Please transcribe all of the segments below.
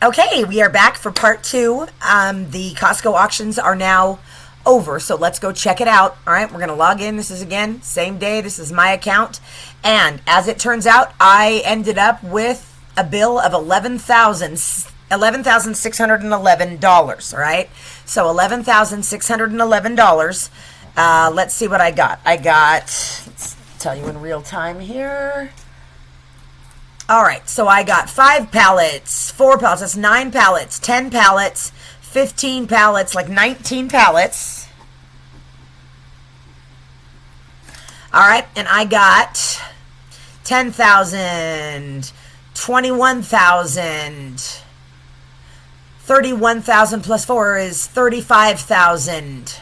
Okay, we are back for part two. The Costco auctions are now over, so let's go check it out. All right, we're going to log in. This is, again, same day. This is my account. And as it turns out, I ended up with a bill of $11,611, all right? So $11,611. Let's see what I got. Let's tell you in real time here. All right, so I got 5 pallets, 4 pallets, that's 9 pallets, 10 pallets, 15 pallets, like 19 pallets. All right, and I got 10,000, 21,000, 31,000 plus 4 is 35,000,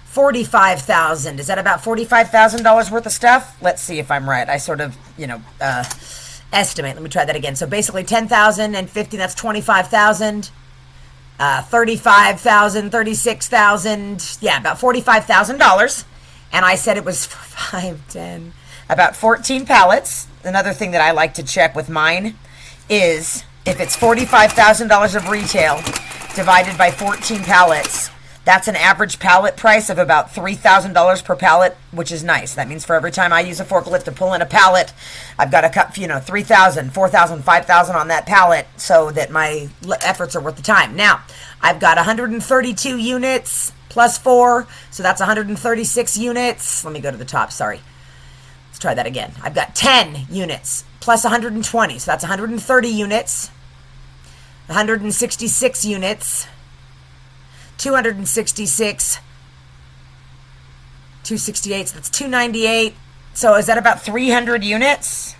45,000. Is that about $45,000 worth of stuff? Let's see if I'm right. I sort of, estimate. Let me try that again. So basically 10,000 and 50, that's 25,000. 35,000, 36,000. Yeah, about $45,000. And I said it was 5, 10, about 14 pallets. Another thing that I like to check with mine is if it's $45,000 of retail divided by 14 pallets, that's an average pallet price of about $3,000 per pallet, which is nice. That means for every time I use a forklift to pull in a pallet, I've got to cut, 3,000, 4,000, 5,000 on that pallet so that my efforts are worth the time. Now, I've got 132 units plus 4, so that's 136 units. Let me go to the top, sorry. Let's try that again. I've got 10 units plus 120, so that's 130 units, 166 units, 266, 268, so that's 298. So is that about 300 units?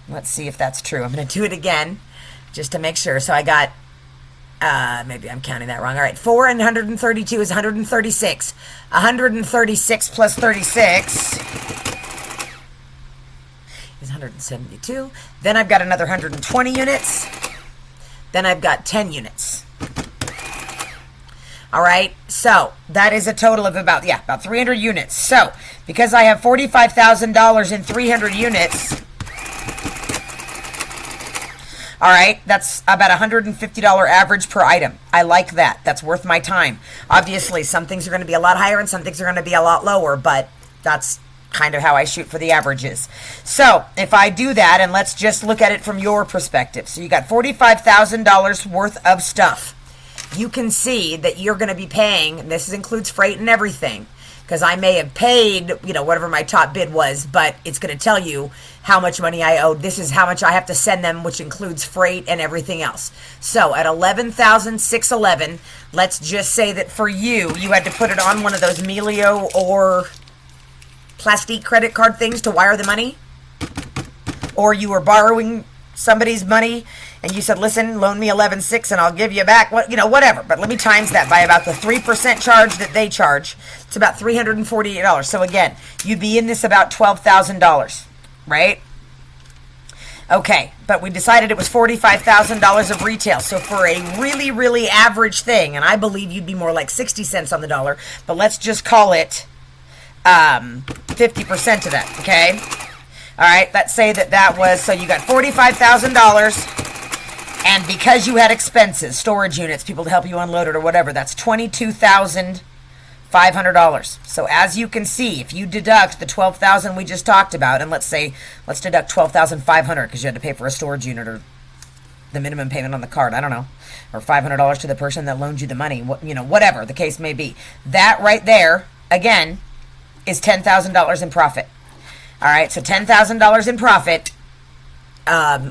Let's see if that's true. I'm going to do it again just to make sure. So I got, maybe I'm counting that wrong. All right, 4 and 132 is 136. 136 plus 36 is 172. Then I've got another 120 units. Then I've got 10 units. All right, so that is a total of about 300 units. So because I have $45,000 in 300 units, all right, that's about $150 average per item. I like that. That's worth my time. Obviously, some things are going to be a lot higher and some things are going to be a lot lower, but that's kind of how I shoot for the averages. So if I do that, and let's just look at it from your perspective. So you got $45,000 worth of stuff. You can see that you're going to be paying, and this includes freight and everything, because I may have paid, whatever my top bid was, but it's going to tell you how much money I owe. This is how much I have to send them, which includes freight and everything else. So at $11,611, let's just say that for you had to put it on one of those Melio or Plastique credit card things to wire the money, or you were borrowing somebody's money and you said, listen, loan me $11,600 and I'll give you back whatever, but let me times that by about the 3% charge that they charge. It's about $348. So again, you'd be in this about $12,000, right? Okay, but we decided it was $45,000 of retail. So for a really, really average thing, and I believe you'd be more like 60 cents on the dollar, but let's just call it 50% of that, okay? All right, let's say that was, so you got $45,000, and because you had expenses, storage units, people to help you unload it or whatever, that's $22,500. So as you can see, if you deduct the $12,000 we just talked about, and let's deduct $12,500 because you had to pay for a storage unit or the minimum payment on the card, I don't know, or $500 to the person that loaned you the money, whatever the case may be. That right there, again, is $10,000 in profit. All right, so $10,000 in profit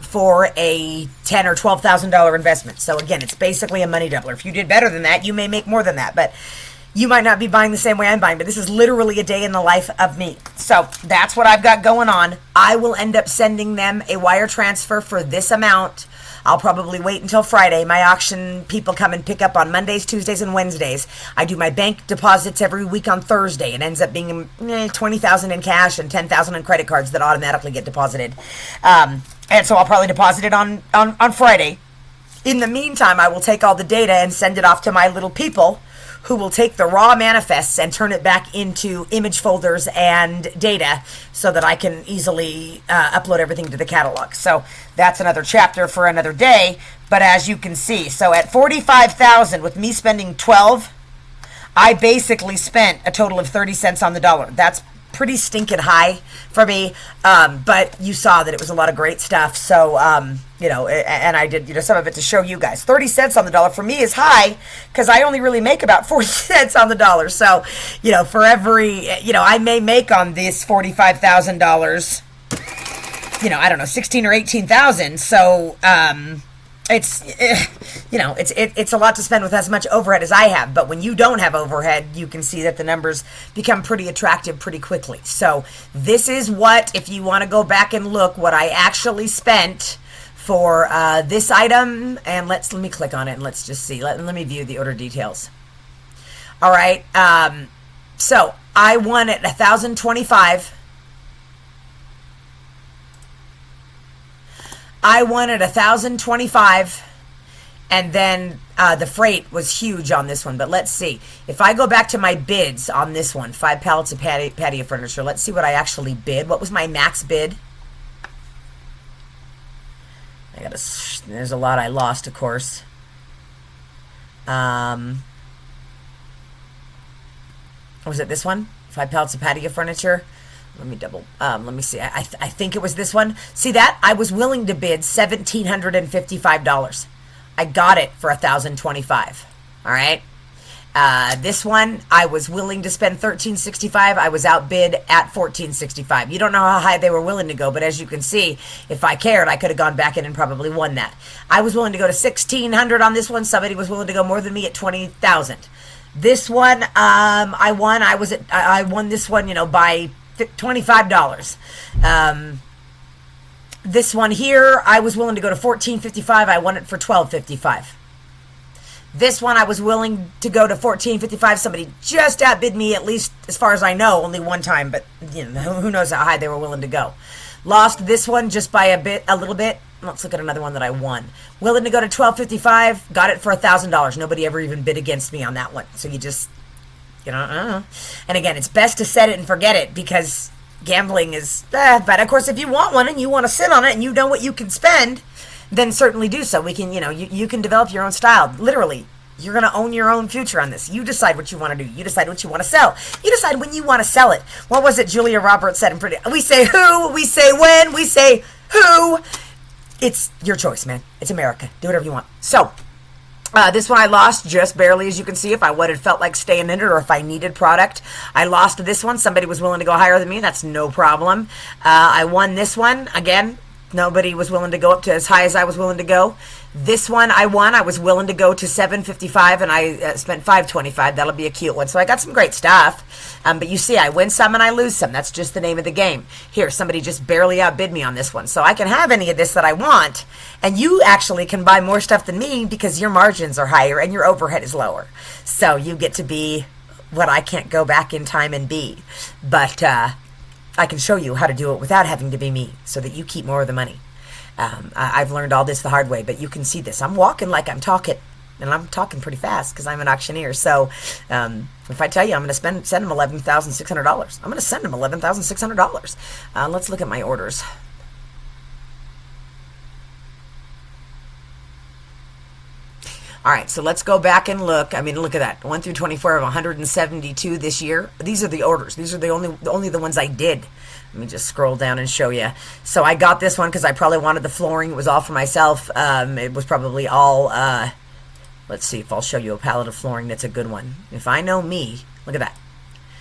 for a $10,000 or $12,000 investment. So again, it's basically a money doubler. If you did better than that, you may make more than that, but you might not be buying the same way I'm buying, but this is literally a day in the life of me. So that's what I've got going on. I will end up sending them a wire transfer for this amount. I'll probably wait until Friday. My auction people come and pick up on Mondays, Tuesdays, and Wednesdays. I do my bank deposits every week on Thursday. It ends up being $20,000 in cash and $10,000 in credit cards that automatically get deposited. And so I'll probably deposit it on Friday. In the meantime, I will take all the data and send it off to my little people who will take the raw manifests and turn it back into image folders and data so that I can easily upload everything to the catalog. So that's another chapter for another day. But as you can see, so at 45,000 with me spending 12, I basically spent a total of 30 cents on the dollar. That's pretty stinking high for me, but you saw that it was a lot of great stuff. So and I did some of it to show you guys. 30 cents on the dollar for me is high because I only really make about 40 cents on the dollar. So for every I may make on this $45,000, I don't know, 16 or 18,000. So it's a lot to spend with as much overhead as I have. But when you don't have overhead, you can see that the numbers become pretty attractive pretty quickly. So this is what, if you want to go back and look what I actually spent for this item, and let me click on it and let's just see. Let me view the order details. All right. So I won at 1,025. I won at 1,025, and then the freight was huge on this one. But let's see. If I go back to my bids on this one, 5 pallets of patio furniture, let's see what I actually bid. What was my max bid? There's a lot I lost, of course. Was it this one? 5 pallets of patio furniture. Let me see. I think it was this one. See that? I was willing to bid $1,755. I got it for $1,025. All right. This one, I was willing to spend $1,365. I was outbid at $1,465. You don't know how high they were willing to go, but as you can see, if I cared, I could have gone back in and probably won that. I was willing to go to $1,600 on this one. Somebody was willing to go more than me at $20,000. This one, I won. I won this one, by $25. This one here, I was willing to go to $14.55. I won it for $12.55. This one, I was willing to go to $14.55. Somebody just outbid me, at least as far as I know, only one time, but who knows how high they were willing to go. Lost this one just by a little bit. Let's look at another one that I won. Willing to go to $12.55. Got it for $1,000. Nobody ever even bid against me on that one. So you just and again, it's best to set it and forget it because gambling is but of course if you want one and you want to sit on it and you know what you can spend, then certainly do so. We can you can develop your own style. Literally, you're going to own your own future on this. You decide what you want to do. You decide what you want to sell. You decide when you want to sell it. What was it Julia Roberts said? We say who, we say when, we say who. It's your choice, man. It's America. Do whatever you want. So this one I lost just barely, as you can see, if I would have felt like staying in it or if I needed product. I lost this one. Somebody was willing to go higher than me. That's no problem. I won this one. Again, nobody was willing to go up to as high as I was willing to go. This one I won. I was willing to go to $7.55 and I spent $5.25. That'll be a cute one. So I got some great stuff. But you see, I win some and I lose some. That's just the name of the game. Here, somebody just barely outbid me on this one. So I can have any of this that I want. And you actually can buy more stuff than me because your margins are higher and your overhead is lower. So you get to be what I can't go back in time and be. But I can show you how to do it without having to be me so that you keep more of the money. I've learned all this the hard way, but you can see this. I'm walking like I'm talking, and I'm talking pretty fast because I'm an auctioneer. So if I tell you I'm going to send them $11,600, I'm going to send them $11,600. Let's look at my orders. All right, so let's go back and look. I mean, look at that. 1 through 24 of 172 this year. These are the orders. These are the only the ones I did. Let me just scroll down and show you. So I got this one because I probably wanted the flooring. It was all for myself. It was probably all, let's see if I'll show you a pallet of flooring that's a good one. If I know me, look at that.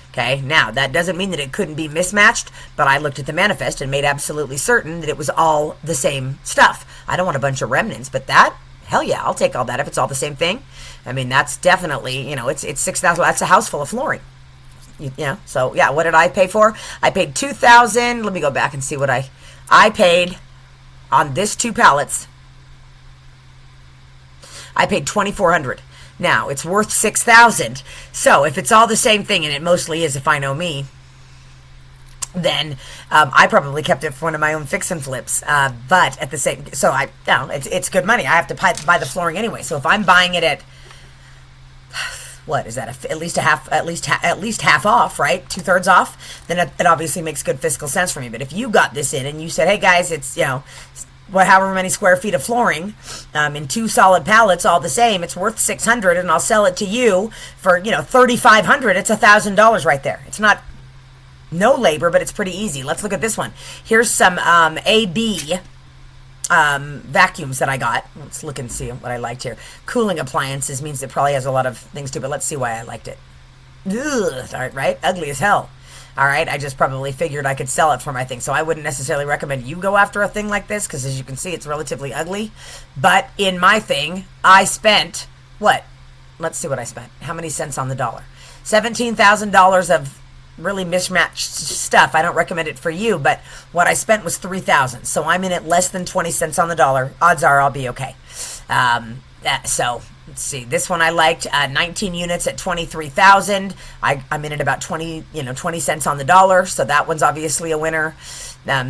Okay, now that doesn't mean that it couldn't be mismatched, but I looked at the manifest and made absolutely certain that it was all the same stuff. I don't want a bunch of remnants, but that, hell yeah, I'll take all that if it's all the same thing. I mean, that's definitely, it's $6,000. That's a house full of flooring. So yeah, what did I pay for? I paid $2,000. Let me go back and see what I paid on this 2 pallets. I paid $2,400. Now it's worth $6,000. So if it's all the same thing, and it mostly is, if I know me, then I probably kept it for one of my own fix and flips. But at the same, so it's good money. I have to buy the flooring anyway. So if I'm buying it at what is that? At least half off, right? 2/3 off. Then that obviously makes good fiscal sense for me. But if you got this in and you said, hey guys, it's however many square feet of flooring, in 2 solid pallets, all the same, it's worth $600, and I'll sell it to you for $3,500. It's $1,000 right there. It's not no labor, but it's pretty easy. Let's look at this one. Here's some AB vacuums that I got. Let's look and see what I liked here. Cooling appliances means it probably has a lot of things too, but let's see why I liked it. Ugh, all right, ugly as hell. All right, I just probably figured I could sell it for my thing, so I wouldn't necessarily recommend you go after a thing like this, because as you can see, it's relatively ugly. But in my thing, I spent, what? Let's see what I spent. How many cents on the dollar? $17,000 of really mismatched stuff. I don't recommend it for you, but what I spent was $3,000. So I'm in at less than 20 cents on the dollar. Odds are I'll be okay. So let's see. This one I liked. 19 units at 23,000. I'm in at about 20 cents on the dollar. So that one's obviously a winner.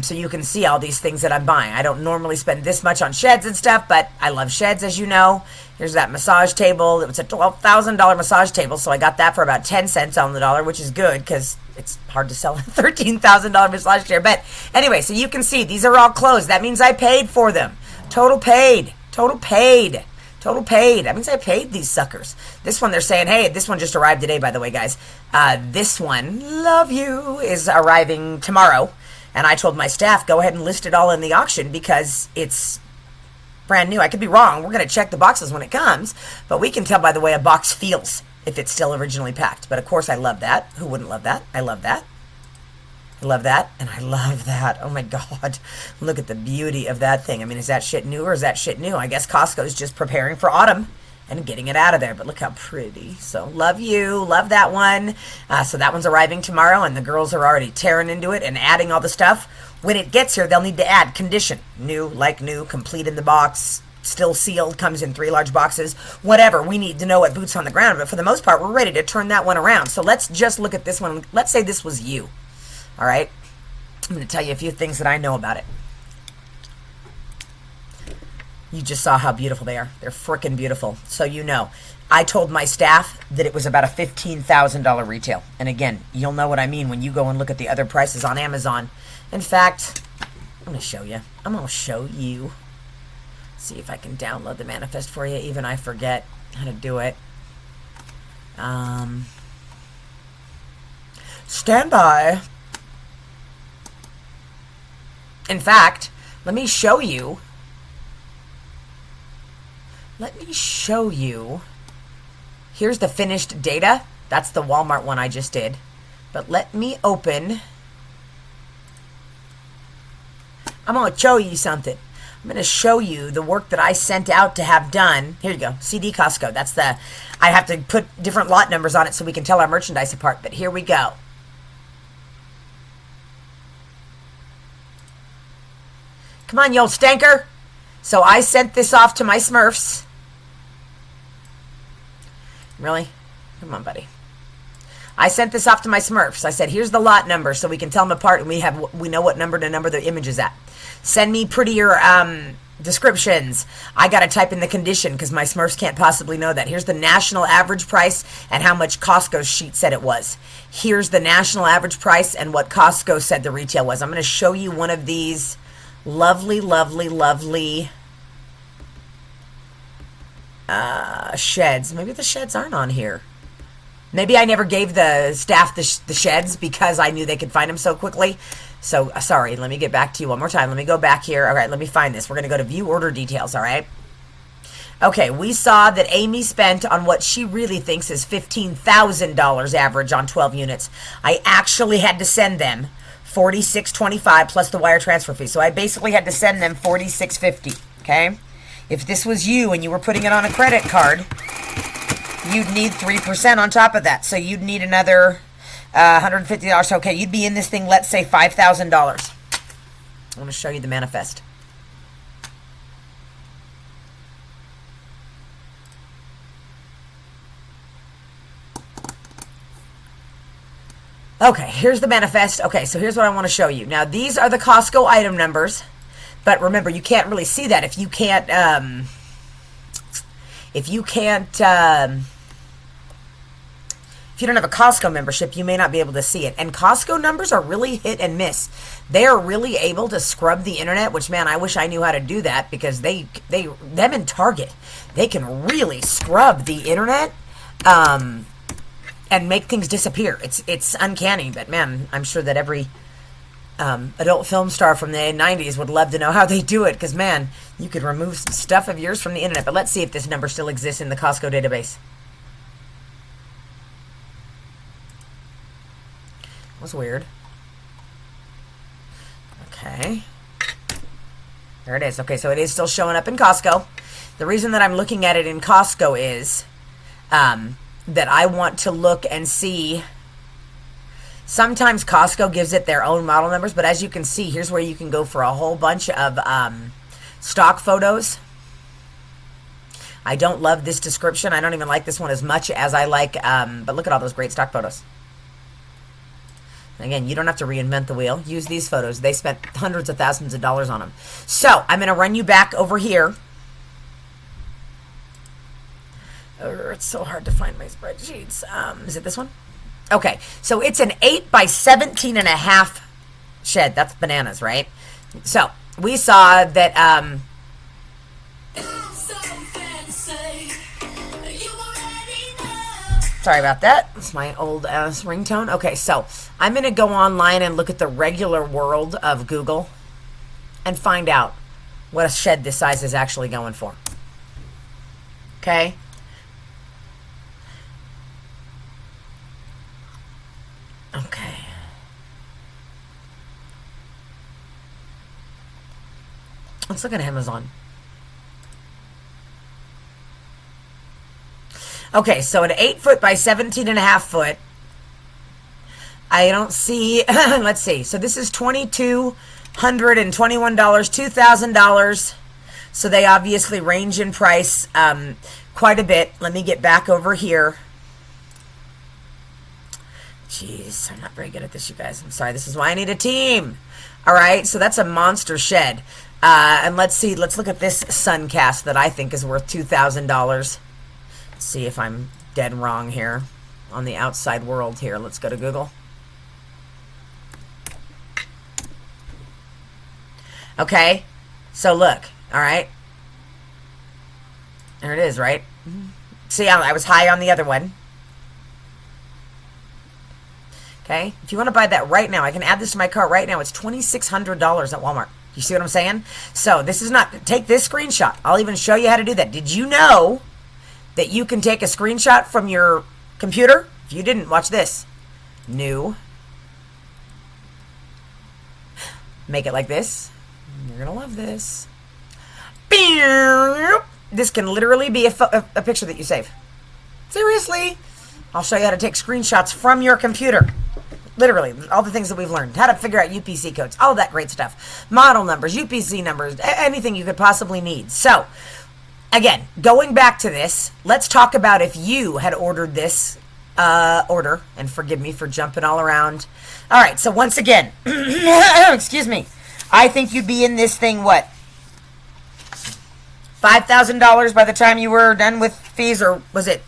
So you can see all these things that I'm buying. I don't normally spend this much on sheds and stuff, but I love sheds, as you know. Here's that massage table. It was a $12,000 massage table, so I got that for about 10 cents on the dollar, which is good because it's hard to sell a $13,000 massage chair. But anyway, so you can see these are all closed. That means I paid for them. Total paid. Total paid. Total paid. That means I paid these suckers. This one, they're saying, hey, this one just arrived today, by the way, guys. This one, love you, is arriving tomorrow. And I told my staff, go ahead and list it all in the auction because it's brand new. I could be wrong. We're going to check the boxes when it comes, but we can tell by the way a box feels if it's still originally packed. But of course, I love that. Who wouldn't love that? I love that. I love that, and I love that. Oh my God. Look at the beauty of that thing. I mean, is that shit new or is that shit new? I guess Costco's just preparing for autumn and getting it out of there, but look how pretty. So love you, love that one. So that one's arriving tomorrow, and the girls are already tearing into it and adding all the stuff. When it gets here, they'll need to add condition. New, like new, complete in the box, still sealed, comes in 3 large boxes, whatever. We need to know what boots on the ground, but for the most part, we're ready to turn that one around. So let's just look at this one. Let's say this was you, all right? I'm going to tell you a few things that I know about it. You just saw how beautiful they are. They're freaking beautiful. So you know, I told my staff that it was about a $15,000 retail. And again, you'll know what I mean when you go and look at the other prices on Amazon. In fact, I'm going to show you. I'm going to show you. See if I can download the manifest for you. Even I forget how to do it. Stand by. In fact, let me show you. Let me show you. Here's the finished data. That's the Walmart one I just did. But let me open. I'm going to show you something. I'm going to show you the work that I sent out to have done. Here you go. CD Costco. That's the, I have to put different lot numbers on it so we can tell our merchandise apart. But here we go. Come on, you old stanker. So I sent this off to my Smurfs. Really? Come on, buddy. I sent this off to my Smurfs. I said, here's the lot number so we can tell them apart and we know what number to number the image is at. Send me prettier descriptions. I got to type in the condition because my Smurfs can't possibly know that. Here's the national average price and how much Costco's sheet said it was. Here's the national average price and what Costco said the retail was. I'm going to show you one of these lovely, lovely, lovely sheds. Maybe the sheds aren't on here. Maybe I never gave the staff the sheds because I knew they could find them so quickly. So, sorry, let me get back to you one more time. Let me go back here. All right, let me find this. We're going to go to view order details, all right? Okay, we saw that Amy spent on what she really thinks is $15,000 average on 12 units. I actually had to send them $46.25 plus the wire transfer fee. So I basically had to send them $46.50, okay? If this was you and you were putting it on a credit card, you'd need 3% on top of that. So you'd need another $150. Okay, you'd be in this thing, let's say $5,000. I'm going to show you the manifest. Okay, here's the manifest. Okay, so here's what I want to show you. Now, these are the Costco item numbers. But remember, you can't really see that if you can't If you don't have a Costco membership, you may not be able to see it. And Costco numbers are really hit and miss. They are really able to scrub the internet, which, man, I wish I knew how to do that, because them in Target, they can really scrub the internet and make things disappear. It's uncanny, but, man, I'm sure that every adult film star from the 90s would love to know how they do it, because, man, you could remove some stuff of yours from the internet. But let's see if this number still exists in the Costco database. Was weird. Okay. There it is. Okay, so it is still showing up in Costco. The reason that I'm looking at it in Costco is that I want to look and see. Sometimes Costco gives it their own model numbers, but as you can see, here's where you can go for a whole bunch of stock photos. I don't love this description. I don't even like this one as much as I like, but look at all those great stock photos. Again, you don't have to reinvent the wheel. Use these photos. They spent hundreds of thousands of dollars on them. So, I'm going to run you back over here. It's so hard to find my spreadsheets. Is it this one? Okay, so it's an 8 by 17 and a half shed. That's bananas, right? So, we saw that... Sorry about that. It's my old ringtone. Okay, so I'm going to go online and look at the regular world of Google and find out what a shed this size is actually going for. Okay? Okay. Let's look at Amazon. Okay, so an 8 foot by 17 and a half foot. I don't see, let's see. So this is $2,221, $2,000. So they obviously range in price quite a bit. Let me get back over here. Jeez, I'm not very good at this, you guys. I'm sorry. This is why I need a team. All right, so that's a monster shed. And let's see. Let's look at this Suncast that I think is worth $2,000. See if I'm dead wrong here on the outside world here. Let's go to Google. Okay, so look, all right. There it is, right? See, I was high on the other one. Okay, if you want to buy that right now, I can add this to my cart right now. It's $2,600 at Walmart. You see what I'm saying? So this is not, take this screenshot. I'll even show you how to do that. Did you know that you can take a screenshot from your computer? If you didn't, watch this. New. Make it like this. You're going to love this. This can literally be a picture that you save. Seriously. I'll show you how to take screenshots from your computer. Literally, all the things that we've learned. How to figure out UPC codes. All that great stuff. Model numbers, UPC numbers, anything you could possibly need. So, again, going back to this, let's talk about if you had ordered this order. And forgive me for jumping all around. All right, so once again, excuse me. I think you'd be in this thing, what? $5,000 by the time you were done with fees, or was it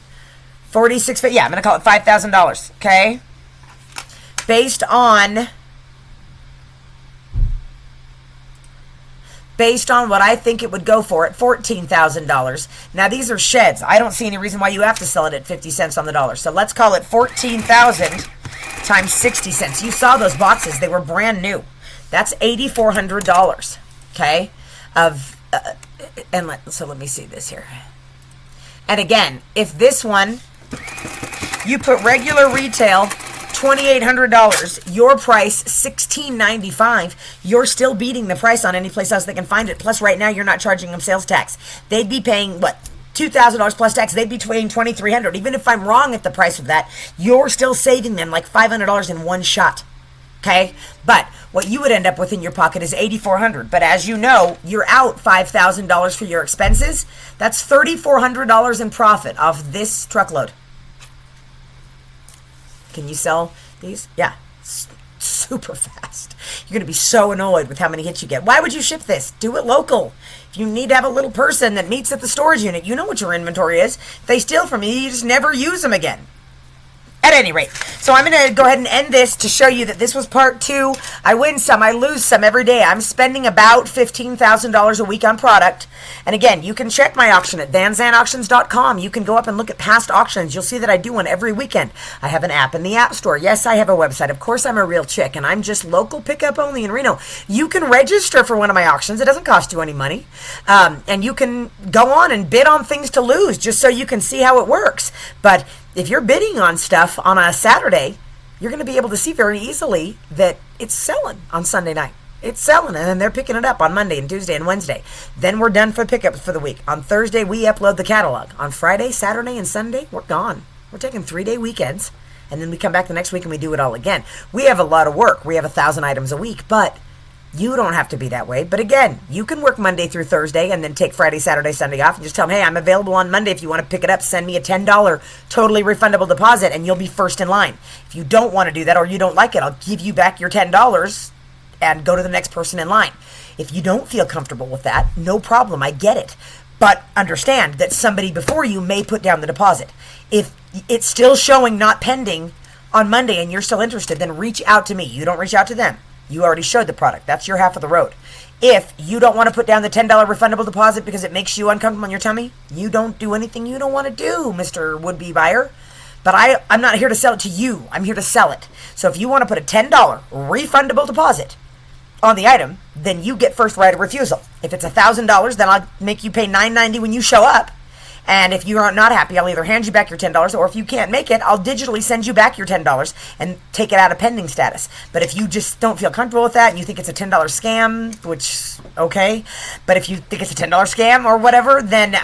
46? Yeah, I'm going to call it $5,000, okay? Based on what I think it would go for at $14,000. Now, these are sheds. I don't see any reason why you have to sell it at 50 cents on the dollar. So let's call it $14,000 times 60 cents. You saw those boxes. They were brand new. That's $8,400, okay? So let me see this here. And again, if this one, you put regular retail, $2,800, your price $1,695, you're still beating the price on any place else they can find it. Plus, right now, you're not charging them sales tax. They'd be paying, what, $2,000 plus tax. They'd be paying $2,300. Even if I'm wrong at the price of that, you're still saving them like $500 in one shot, okay? But what you would end up with in your pocket is $8,400. But as you know, you're out $5,000 for your expenses. That's $3,400 in profit off this truckload. Can you sell these? Yeah, super fast. You're going to be so annoyed with how many hits you get. Why would you ship this? Do it local. If you need to have a little person that meets at the storage unit, you know what your inventory is. If they steal from you, you just never use them again. At any rate, so I'm going to go ahead and end this to show you that this was part 2. I win some, I lose some every day. I'm spending about $15,000 a week on product. And again, you can check my auction at vanzantauctions.com. You can go up and look at past auctions. You'll see that I do one every weekend. I have an app in the App Store. Yes, I have a website. Of course, I'm a real chick, and I'm just local pickup only in Reno. You can register for one of my auctions. It doesn't cost you any money. And you can go on and bid on things to lose just so you can see how it works. But if you're bidding on stuff on a Saturday, you're going to be able to see very easily that it's selling on Sunday night. It's selling, and then they're picking it up on Monday and Tuesday and Wednesday. Then we're done for pickups for the week. On Thursday, we upload the catalog. On Friday, Saturday, and Sunday, we're gone. We're taking 3-day weekends, and then we come back the next week and we do it all again. We have a lot of work. We have 1,000 items a week, but you don't have to be that way. But again, you can work Monday through Thursday and then take Friday, Saturday, Sunday off and just tell them, hey, I'm available on Monday. If you want to pick it up, send me a $10 totally refundable deposit and you'll be first in line. If you don't want to do that or you don't like it, I'll give you back your $10 and go to the next person in line. If you don't feel comfortable with that, no problem. I get it. But understand that somebody before you may put down the deposit. If it's still showing not pending on Monday and you're still interested, then reach out to me. You don't reach out to them. You already showed the product. That's your half of the road. If you don't want to put down the $10 refundable deposit because it makes you uncomfortable in your tummy, you don't do anything you don't want to do, Mr. Would-be buyer. But I'm not here to sell it to you. I'm here to sell it. So if you want to put a $10 refundable deposit on the item, then you get first right of refusal. If it's $1,000, then I'll make you pay $9.90 when you show up. And if you are not happy, I'll either hand you back your $10, or if you can't make it, I'll digitally send you back your $10 and take it out of pending status. But if you just don't feel comfortable with that and you think it's a $10 scam, which, okay, but if you think it's a $10 scam or whatever, then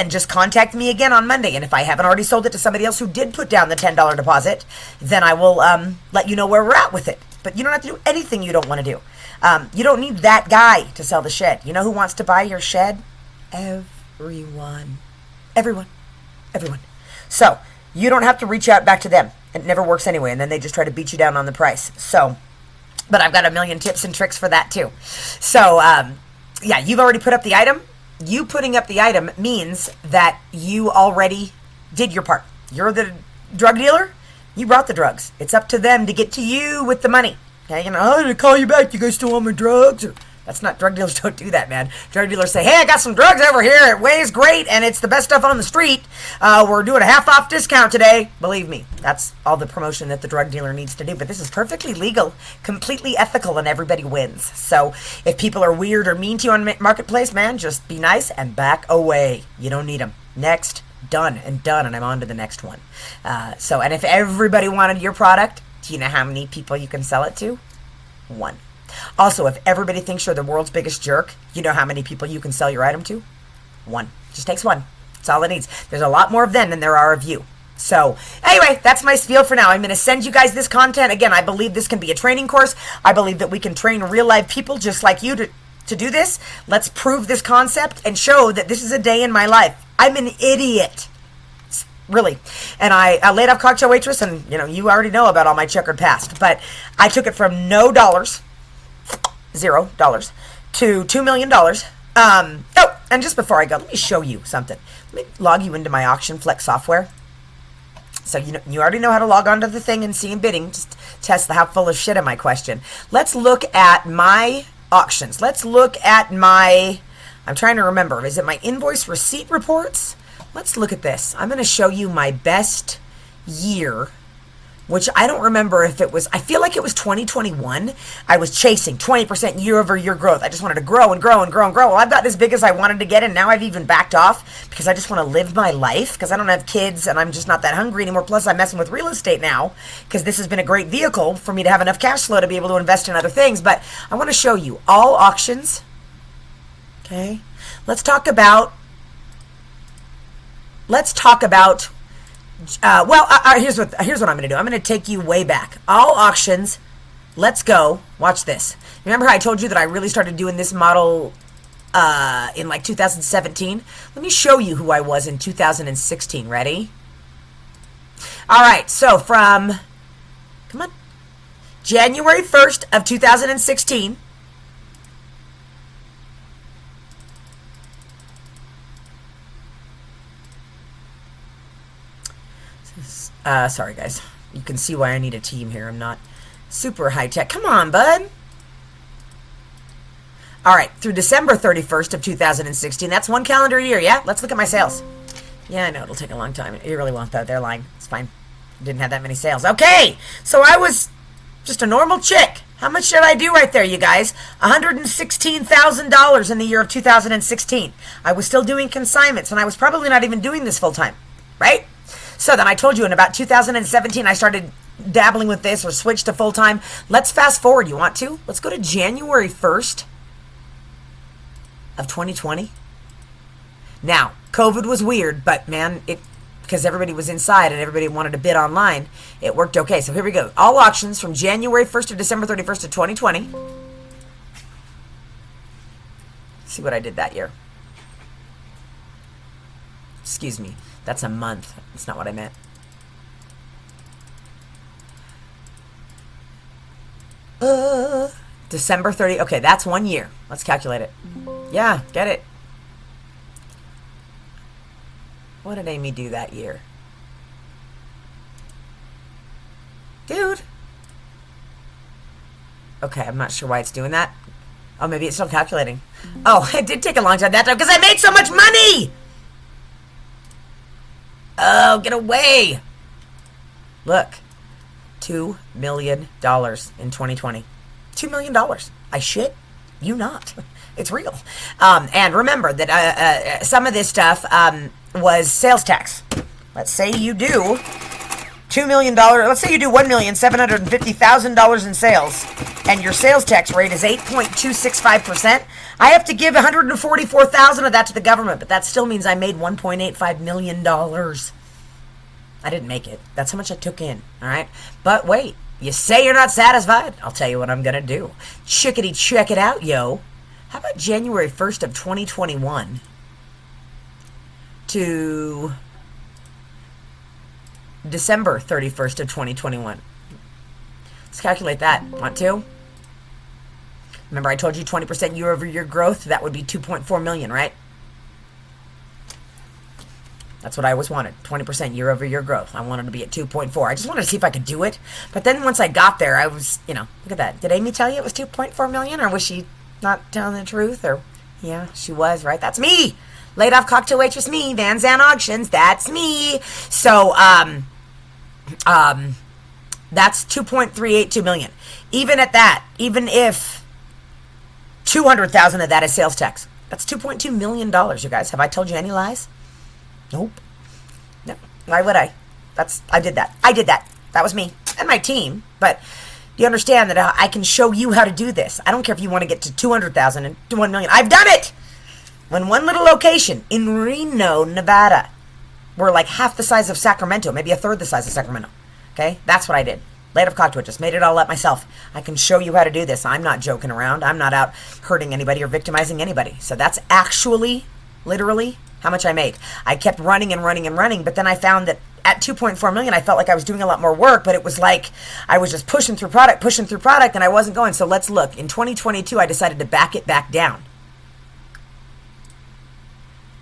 just contact me again on Monday. And if I haven't already sold it to somebody else who did put down the $10 deposit, then I will let you know where we're at with it. But you don't have to do anything you don't want to do. You don't need that guy to sell the shed. You know who wants to buy your shed? Everyone. So you don't have to reach out back to them. It never works anyway, and then they just try to beat you down on the price. So, but I've got a million tips and tricks for that too. So yeah, you've already put up the item. You putting up the item means that you already did your part. You're the drug dealer. You brought the drugs. It's up to them to get to you with the money. Okay, you know, I'm going to call you back. You guys still want my drugs? Or, that's not, drug dealers don't do that, man. Drug dealers say, hey, I got some drugs over here. It weighs great, and it's the best stuff on the street. We're doing a half-off discount today. Believe me, that's all the promotion that the drug dealer needs to do. But this is perfectly legal, completely ethical, and everybody wins. So if people are weird or mean to you on Marketplace, man, just be nice and back away. You don't need them. Next, done, and I'm on to the next one. And if everybody wanted your product, do you know how many people you can sell it to? One. Also, if everybody thinks you're the world's biggest jerk, you know how many people you can sell your item to? One. Just takes one. That's all it needs. There's a lot more of them than there are of you. So, anyway, that's my spiel for now. I'm going to send you guys this content. Again, I believe this can be a training course. I believe that we can train real-life people just like you to do this. Let's prove this concept and show that this is a day in my life. I'm an idiot. Really. And I laid off cocktail waitress, and you already know about all my checkered past. But I took it from $0, $0 to $2 million. And just before I go, let me show you something. Let me log you into my Auction Flex software. So you already know how to log onto the thing and see bidding. Just test how full of shit am I question. Let's look at my auctions. Let's look at my, I'm trying to remember, is it my invoice receipt reports? Let's look at this. I'm going to show you my best year, which I don't remember if it was, I feel like it was 2021. I was chasing 20% year-over-year growth. I just wanted to grow and grow and grow and grow. Well, I've got as big as I wanted to get, and now I've even backed off because I just want to live my life because I don't have kids and I'm just not that hungry anymore. Plus, I'm messing with real estate now because this has been a great vehicle for me to have enough cash flow to be able to invest in other things. But I want to show you all auctions. Okay. Let's talk about here's what I'm going to do. I'm going to take you way back. All auctions. Let's go. Watch this. Remember how I told you that I really started doing this model in like 2017? Let me show you who I was in 2016. Ready? All right. So from, come on, January 1st of 2016 Sorry, guys. You can see why I need a team here. I'm not super high tech. Come on, bud. All right, through December 31st of 2016. That's one calendar year, yeah? Let's look at my sales. Yeah, I know. It'll take a long time. You really want that. They're lying. It's fine. Didn't have that many sales. Okay, so I was just a normal chick. How much did I do right there, you guys? $116,000 in the year of 2016. I was still doing consignments, and I was probably not even doing this full time, right? So then I told you in about 2017, I started dabbling with this or switched to full time. Let's fast forward. You want to? Let's go to January 1st of 2020. Now, COVID was weird, but man, because everybody was inside and everybody wanted to bid online, it worked okay. So here we go. All auctions from January 1st to December 31st of 2020. See what I did that year. Excuse me. That's a month. That's not what I meant. December 30. Okay, that's 1 year. Let's calculate it. Yeah, get it. What did Amy do that year? Dude. Okay, I'm not sure why it's doing that. Oh, maybe it's still calculating. Oh, it did take a long time that time because I made so much money! Oh, get away! Look. $2 million in 2020. $2 million. I shit you not. It's real. And remember that some of this stuff was sales tax. Let's say you do $2 million. Let's say you do $1,750,000 in sales, and your sales tax rate is 8.265%. I have to give $144,000 of that to the government, but that still means I made $1.85 million. I didn't make it. That's how much I took in. All right. But wait, you say you're not satisfied? I'll tell you what I'm gonna do. Chickadee, check it out, yo. How about January 1st of 2021 to December 31st of 2021? Let's calculate that. Want to? Remember I told you 20% year-over-year growth? That would be 2.4 million, right? That's what I always wanted. 20% year-over-year growth. I wanted to be at 2.4. I just wanted to see if I could do it. But then once I got there, I was, look at that. Did Amy tell you it was 2.4 million, or was she not telling the truth? Or yeah, she was, right? That's me. Laid off cocktail waitress me. Van Zandt Auctions. That's me. So that's 2.382 million. Even at that, even if 200,000 of that is sales tax, that's $2.2 million, you guys. Have I told you any lies? Nope. No. Why would I? I did that. That was me and my team. But you understand that I can show you how to do this. I don't care if you want to get to 200,000 and to 1 million. I've done it. When one little location in Reno, Nevada, we're like half the size of Sacramento, maybe a third the size of Sacramento. Okay? That's what I did. Laid off cocktail, just made it all up myself. I can show you how to do this. I'm not joking around. I'm not out hurting anybody or victimizing anybody. So that's actually, literally, how much I made. I kept running and running and running, but then I found that at 2.4 million, I felt like I was doing a lot more work, but it was like I was just pushing through product, and I wasn't going. So let's look. In 2022, I decided to back it back down.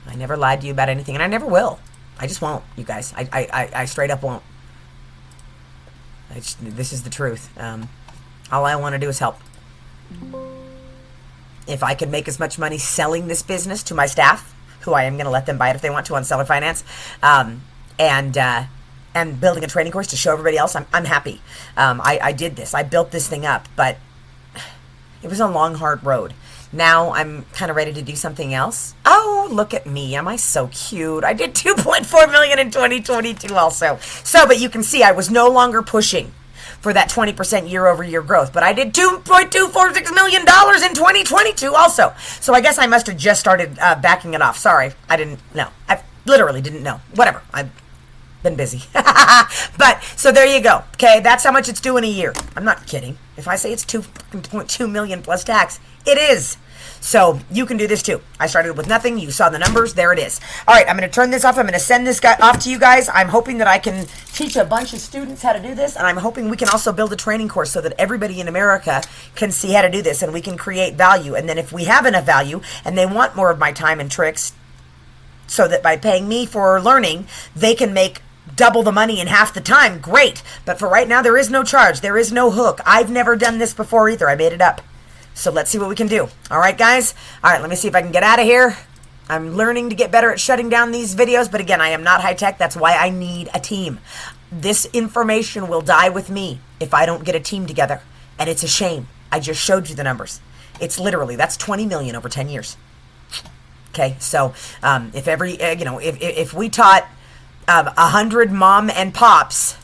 I never lied to you about anything, and I never will. I just won't, you guys. I straight up won't. This is the truth. All I want to do is help. If I could make as much money selling this business to my staff, who I am going to let them buy it if they want to on Seller Finance, and building a training course to show everybody else, I'm happy. I did this. I built this thing up, but it was a long, hard road. Now I'm kind of ready to do something else. Oh, look at me. Am I so cute? I did 2.4 million in 2022 also. So, but you can see I was no longer pushing for that 20% year-over-year growth. But I did $2.246 million in 2022 also. So I guess I must have just started backing it off. Sorry, I didn't know. I literally didn't know. Whatever. I've been busy. But, so there you go. Okay, that's how much it's due in a year. I'm not kidding. If I say it's 2.2 million plus tax, it is. So you can do this too. I started with nothing. You saw the numbers. There it is. All right, I'm going to turn this off. I'm going to send this guy off to you guys. I'm hoping that I can teach a bunch of students how to do this, and I'm hoping we can also build a training course so that everybody in America can see how to do this, and we can create value. And then if we have enough value and they want more of my time and tricks, so that by paying me for learning, they can make double the money in half the time, great. But for right now, there is no charge. There is no hook. I've never done this before either. I made it up. So let's see what we can do. All right, guys? All right, let me see if I can get out of here. I'm learning to get better at shutting down these videos, but again, I am not high tech. That's why I need a team. This information will die with me if I don't get a team together. And it's a shame. I just showed you the numbers. It's literally, that's 20 million over 10 years. Okay, so if every, if we taught 100 mom and pops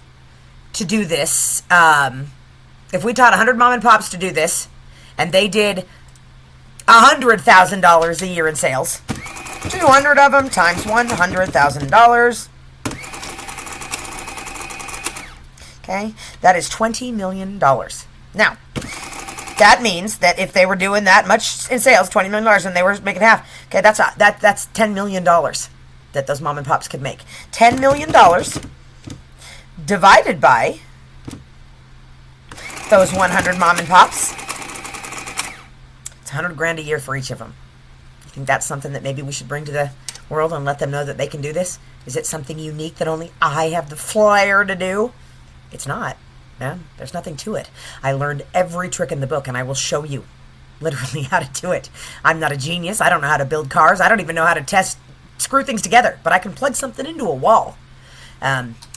to do this, if we taught 100 mom and pops to do this, and they did $100,000 a year in sales, 200 of them times $100,000. Okay, that is $20 million. Now, that means that if they were doing that much in sales, $20 million, and they were making half, okay, that's $10 million that those mom and pops could make. $10 million divided by those 100 mom and pops. It's 100 grand a year for each of them. You think that's something that maybe we should bring to the world and let them know that they can do this? Is it something unique that only I have the flair to do? It's not, man. There's nothing to it. I learned every trick in the book, and I will show you literally how to do it. I'm not a genius. I don't know how to build cars. I don't even know how to screw things together, but I can plug something into a wall.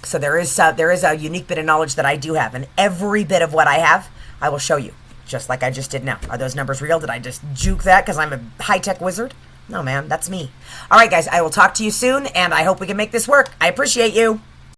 So there is a unique bit of knowledge that I do have, and every bit of what I have, I will show you, just like I just did now. Are those numbers real? Did I just juke that because I'm a high-tech wizard? No, man, that's me. All right, guys, I will talk to you soon, and I hope we can make this work. I appreciate you.